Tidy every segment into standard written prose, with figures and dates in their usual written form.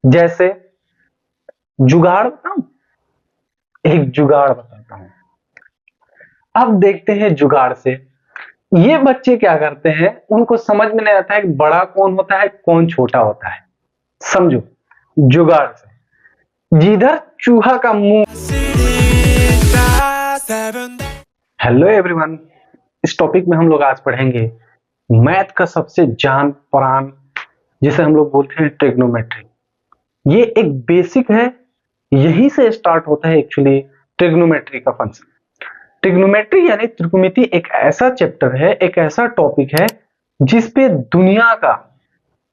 जैसे जुगाड़ बताऊं, एक जुगाड़ बताता हूं। अब देखते हैं जुगाड़ से ये बच्चे क्या करते हैं, उनको समझ में नहीं आता है कि बड़ा कौन होता है कौन छोटा होता है। समझो, जुगाड़ से जिधर चूहा का मुंह। हेलो एवरीवन, इस टॉपिक में हम लोग आज पढ़ेंगे मैथ का सबसे जान प्राण, जिसे हम लोग बोलते हैं ट्रिग्नोमेट्री। ये एक बेसिक है, यहीं से स्टार्ट होता है एक्चुअली ट्रिग्नोमेट्री का फंक्शन। ट्रिग्नोमेट्री यानी त्रिकोणमिति एक ऐसा चैप्टर है, एक ऐसा टॉपिक है जिसपे दुनिया का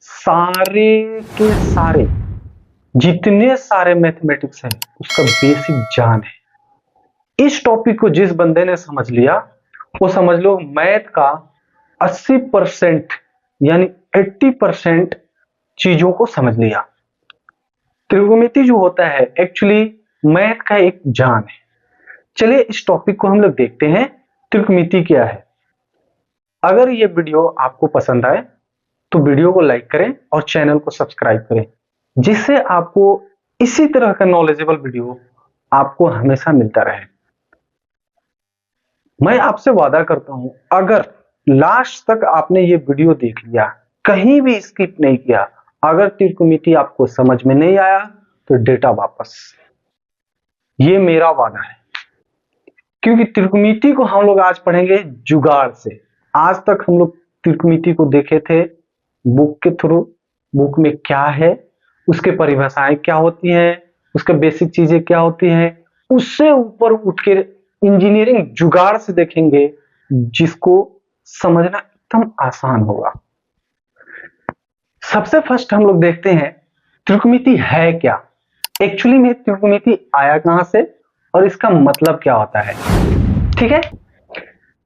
सारे के सारे जितने सारे मैथमेटिक्स हैं उसका बेसिक जान है। इस टॉपिक को जिस बंदे ने समझ लिया वो समझ लो मैथ का 80% यानी 80% चीजों को समझ लिया। त्रिकोणमिति जो होता है एक्चुअली मैथ का एक जान है। चलिए इस टॉपिक को हम लोग देखते हैं, त्रिकोणमिति क्या है। अगर ये वीडियो आपको पसंद आए तो वीडियो को लाइक करें और चैनल को सब्सक्राइब करें, जिससे आपको इसी तरह का नॉलेजेबल वीडियो आपको हमेशा मिलता रहे। मैं आपसे वादा करता हूं, अगर लास्ट तक आपने ये वीडियो देख लिया, कहीं भी स्किप नहीं किया, अगर त्रिकोणमिति आपको समझ में नहीं आया तो डेटा वापस। ये मेरा वादा है, क्योंकि त्रिकोणमिति को हम लोग आज पढ़ेंगे जुगाड़ से। आज तक हम लोग त्रिकोणमिति को देखे थे बुक के थ्रू, बुक में क्या है, उसके परिभाषाएं क्या होती हैं, उसके बेसिक चीजें क्या होती हैं। उससे ऊपर उठ के इंजीनियरिंग जुगाड़ से देखेंगे, जिसको समझना एकदम आसान होगा। सबसे फर्स्ट हम लोग देखते हैं त्रिकोणमिति है क्या। एक्चुअली में त्रिकोणमिति आया कहां से और इसका मतलब क्या होता है, ठीक है।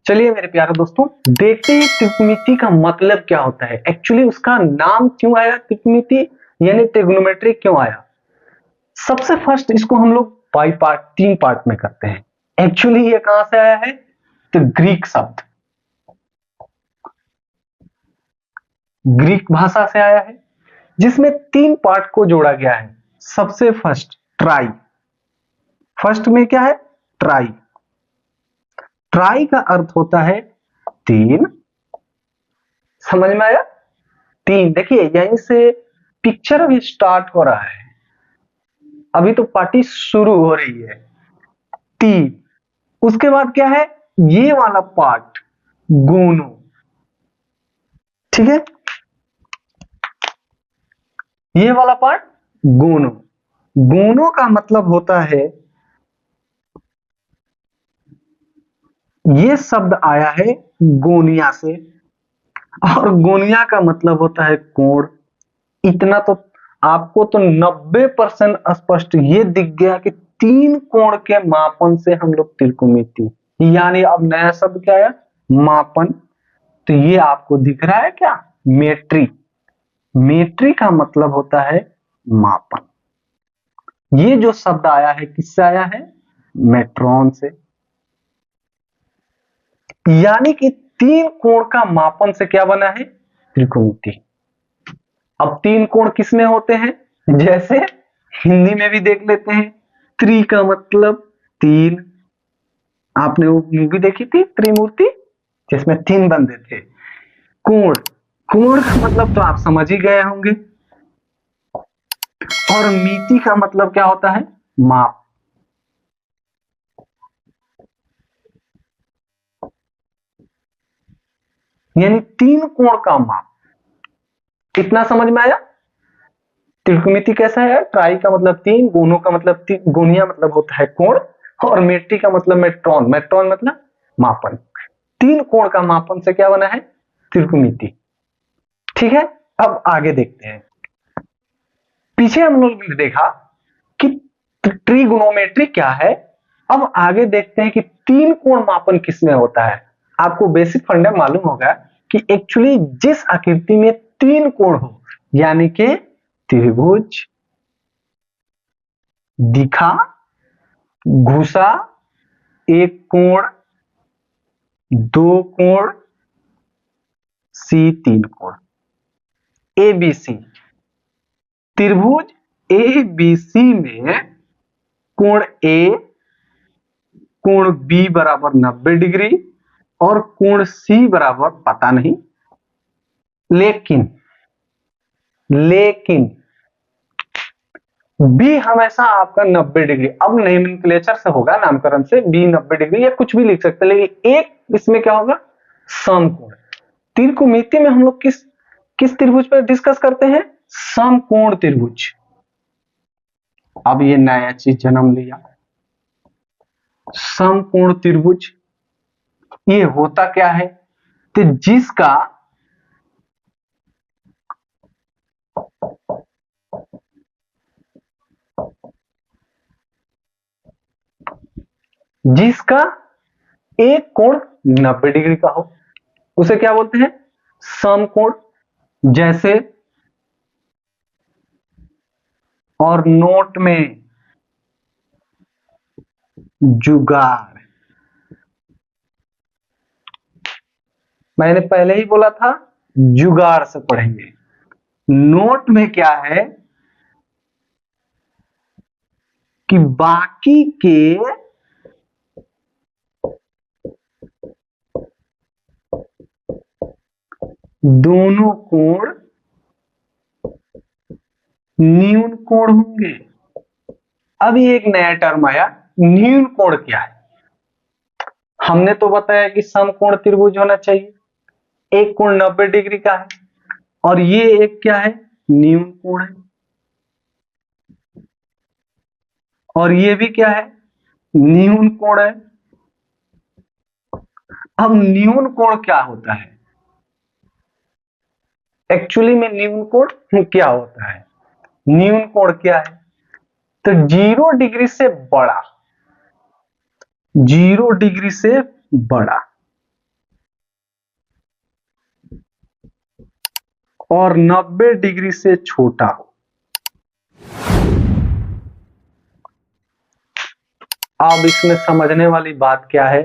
चलिए मेरे प्यारे दोस्तों, देखते हैं त्रिकोणमिति का मतलब क्या होता है। एक्चुअली उसका नाम क्यों आया त्रिकोणमिति यानी ट्रिग्नोमेट्री क्यों आया। सबसे फर्स्ट इसको हम लोग बाई पार्ट, 3 पार्ट में करते हैं। एक्चुअली ये कहां से आया है, तो ग्रीक शब्द, ग्रीक भाषा से आया है, जिसमें 3 पार्ट को जोड़ा गया है। सबसे फर्स्ट ट्राई, फर्स्ट में क्या है, ट्राई। ट्राई का अर्थ होता है 3। समझ में आया, 3। देखिए यहीं से पिक्चर भी स्टार्ट हो रहा है, अभी तो पार्टी शुरू हो रही है। 3, उसके बाद क्या है, ये वाला पार्ट गुणो, ठीक है, ये वाला पार्ट गुणो। गुणो का मतलब होता है, ये शब्द आया है गोनिया से, और गोनिया का मतलब होता है कोण। इतना तो आपको तो 90% स्पष्ट ये दिख गया कि 3 कोण के मापन से हम लोग त्रिकोणमिति, यानी अब नया शब्द क्या आया, मापन। तो ये आपको दिख रहा है क्या, मेट्री। मेट्री का मतलब होता है मापन। ये जो शब्द आया है किससे आया है, मेट्रॉन से। यानी कि 3 कोण का मापन से क्या बना है, त्रिकोणमिति। अब 3 कोण किसमें होते हैं, जैसे हिंदी में भी देख लेते हैं। त्रि का मतलब 3, आपने वो मूवी देखी थी त्रिमूर्ति, जिसमें 3 बंदे थे। कोण, कोण का मतलब तो आप समझ ही गए होंगे। और मिति का मतलब क्या होता है, माप। यानी 3 कोण का माप। कितना समझ में आया, त्रिकोणमिति कैसा है, ट्राई का मतलब 3, गोनो का मतलब 3, गोनिया मतलब होता है कोण, और मेट्री का मतलब मेट्रॉन, मेट्रॉन मतलब मापन। 3 कोण का मापन से क्या बना है, त्रिकोणमिति, ठीक है। अब आगे देखते हैं, पीछे हम लोग ने देखा कि ट्रिगोनोमेट्री क्या है। अब आगे देखते हैं कि 3 कोण मापन किसमें होता है। आपको बेसिक फंडा मालूम होगा कि एक्चुअली जिस आकृति में 3 कोण हो, यानी कि त्रिभुज, दिखा, घुसा, एक कोण, 2 कोण, सी 3 कोण, एबीसी, त्रिभुज ए बी सी में कोण ए कोण बी बराबर 90 डिग्री और कोण सी बराबर पता नहीं, लेकिन बी हमेशा आपका 90 डिग्री, अब नोमेनक्लेचर से होगा, नामकरण से, बी 90 डिग्री या कुछ भी लिख सकते हैं, लेकिन एक इसमें क्या होगा, समकोण। त्रिकोणमिति में हम लोग किस त्रिभुज पर डिस्कस करते हैं, समकोण त्रिभुज। अब ये नया चीज जन्म लिया, समकोण त्रिभुज। ये होता क्या है, तो जिसका एक कोण 90 डिग्री का हो उसे क्या बोलते हैं, समकोण। जैसे और नोट में जुगाड़, मैंने पहले ही बोला था जुगाड़ से पढ़ेंगे। नोट में क्या है कि बाकी के दोनों कोण न्यून कोण होंगे। अब ये एक नया टर्म आया, न्यून कोण क्या है। हमने तो बताया कि समकोण त्रिभुज होना चाहिए, एक कोण 90 डिग्री का है और ये एक क्या है, न्यून कोण है, और ये भी क्या है, न्यून कोण है। अब न्यून कोण क्या होता है, एक्चुअली में न्यून कोण क्या होता है, न्यून कोण क्या है, तो 0 डिग्री से बड़ा, 0 डिग्री से बड़ा और 90 डिग्री से छोटा हो। अब इसमें समझने वाली बात क्या है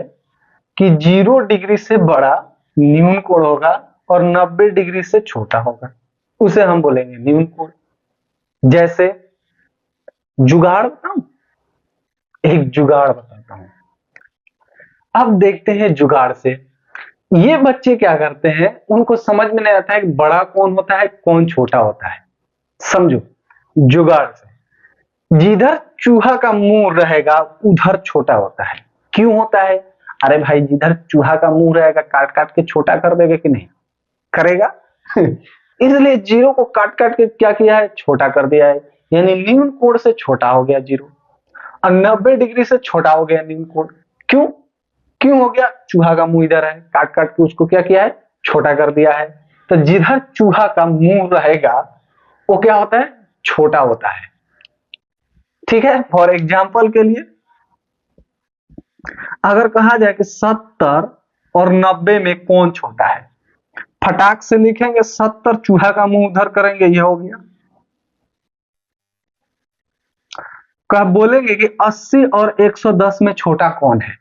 कि 0 डिग्री से बड़ा न्यून कोण होगा और 90 डिग्री से छोटा होगा, उसे हम बोलेंगे न्यून कोण। जैसे जुगाड़ बताऊं, एक जुगाड़ बताता हूं। अब देखते हैं जुगाड़ से, ये बच्चे क्या करते हैं, उनको समझ में नहीं आता है कि बड़ा कौन होता है कौन छोटा होता है। समझो, जुगाड़ से जिधर चूहा का मुंह रहेगा उधर छोटा होता है। क्यों होता है, अरे भाई जिधर चूहा का मुंह रहेगा काट काट के छोटा कर देगा कि नहीं करेगा इसलिए 0 को काट काट के क्या किया है, छोटा कर दिया है, यानी न्यून कोण से छोटा हो गया 0 और 90 डिग्री से छोटा हो गया न्यून कोण। क्यों क्यों हो गया, चूहा का मुंह इधर है, काट काट के उसको क्या किया है, छोटा कर दिया है। तो जिधर चूहा का मुंह रहेगा वो क्या होता है, छोटा होता है। ठीक है, फॉर एग्जाम्पल के लिए अगर कहा जाए कि 70 और 90 में कौन छोटा है, फटाक से लिखेंगे 70, चूहा का मुंह उधर करेंगे, यह हो गया। कह बोलेंगे कि 80 और 110 में छोटा कौन है,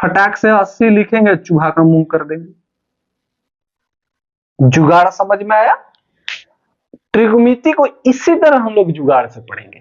फटाक से 80 लिखेंगे, चूहा का मुंह कर देंगे। जुगाड़ समझ में आया। त्रिकोणमिति को इसी तरह हम लोग जुगाड़ से पढ़ेंगे।